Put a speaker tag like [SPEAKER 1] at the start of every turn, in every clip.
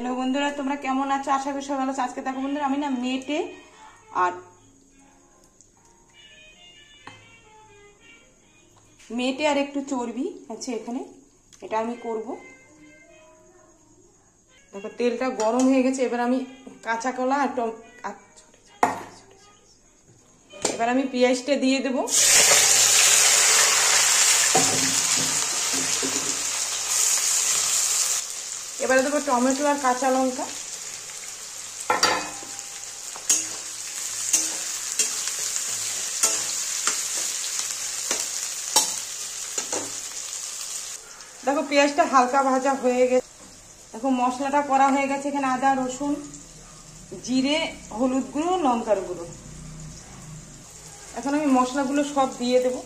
[SPEAKER 1] Hello বন্ধুরা, তোমরা কেমন আছো? আশা করি সবাই ভালো আছো। আজকে দেখো বন্ধুরা, আমি না মেটে আর একটু চর্বি আছে এখানে, এটা আমি করব। দেখো তেলটা গরম হয়ে গেছে। এবার আমি কাঁচা কলা আর এবার আমি পেঁয়াজটা দিয়ে দেব। এবারে দেবো টমেটো আর কাঁচা লঙ্কা। দেখো পেঁয়াজটা হালকা ভাজা হয়ে গেছে। দেখো মশলাটা করা হয়ে গেছে। এখানে আদা, রসুন, জিরে, হলুদ গুঁড়ো, লঙ্কার গুঁড়ো। এখন আমি মশলাগুলো সব দিয়ে দেব।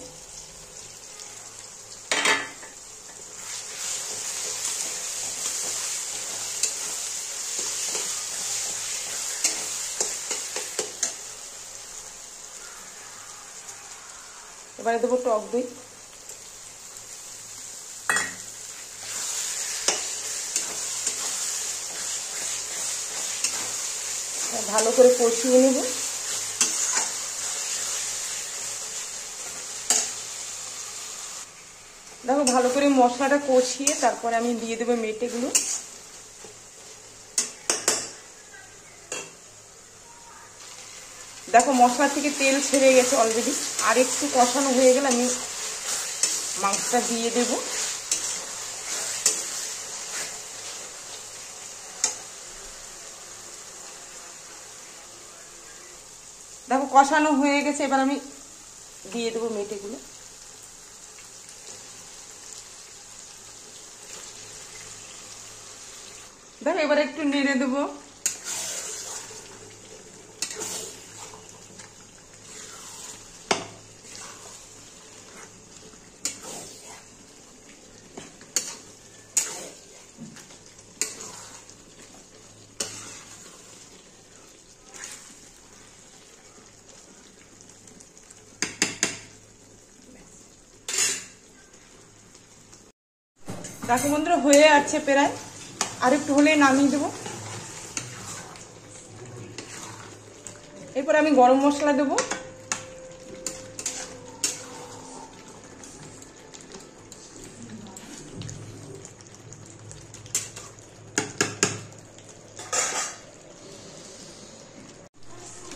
[SPEAKER 1] এবারে দেবো টক দই। ভালো করে কষিয়ে নেব। দেখো ভালো করে মশলাটা কষিয়ে তারপরে আমি দিয়ে দেবো মেটেগুলো। দেখো মশলা থেকে তেল ছেড়ে গেছে অলরেডি। আর একটু কষানো হয়ে গেলে আমি মাংসটা দিয়ে দেব। দেখো কষানো হয়ে গেছে। এবার আমি দিয়ে দেবো মেটেগুলো। দেখো এবার একটু নেড়ে দেবো। দেখো বন্ধুরা হয়ে আছে প্রায়, আর একটু হলেই নামিয়ে দেবো। এরপর আমি গরম মশলা দেবো।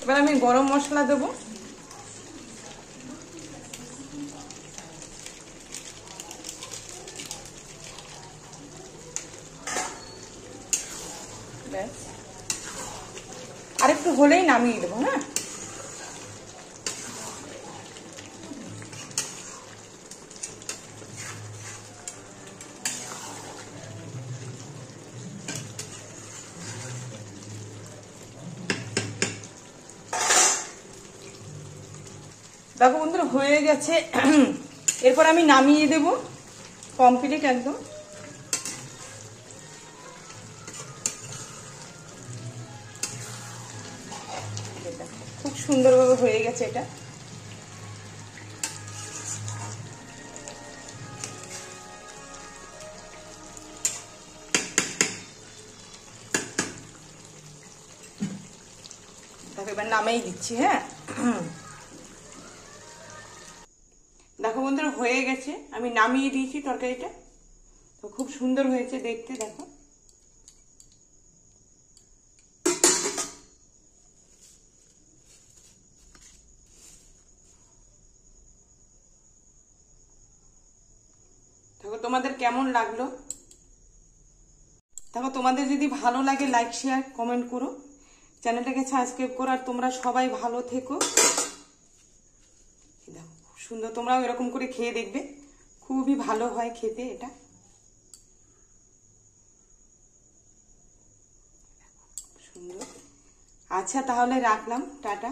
[SPEAKER 1] এবার আমি গরম মশলা দেবো। আর একটু হলেই নামিয়ে দেবো। হ্যাঁ, দেখো বন্ধুরা হয়ে গেছে। এরপর আমি নামিয়ে দেব। কমপ্লিট একদম। খুব সুন্দরভাবে হয়ে গেছে এটা। দেখো এবার নামেই দিচ্ছি। হ্যাঁ, দেখো বন্ধুরা হয়ে গেছে। আমি নামিয়ে দিয়েছি তরকারিটা। তো খুব সুন্দর হয়েছে দেখতে। দেখো দেখো তোমাদের কেমন লাগলো। দেখো তোমাদের যদি ভালো লাগে লাইক, শেয়ার, কমেন্ট করো, চ্যানেলটাকে সাবস্ক্রাইব করো। আর তোমরা সবাই ভালো থেকো। দেখো খুব সুন্দর, তোমরাও এরকম করে খেয়ে দেখবে, খুবই ভালো হয় খেতে এটা। সুন্দর। আচ্ছা তাহলে রাখলাম, টাটা।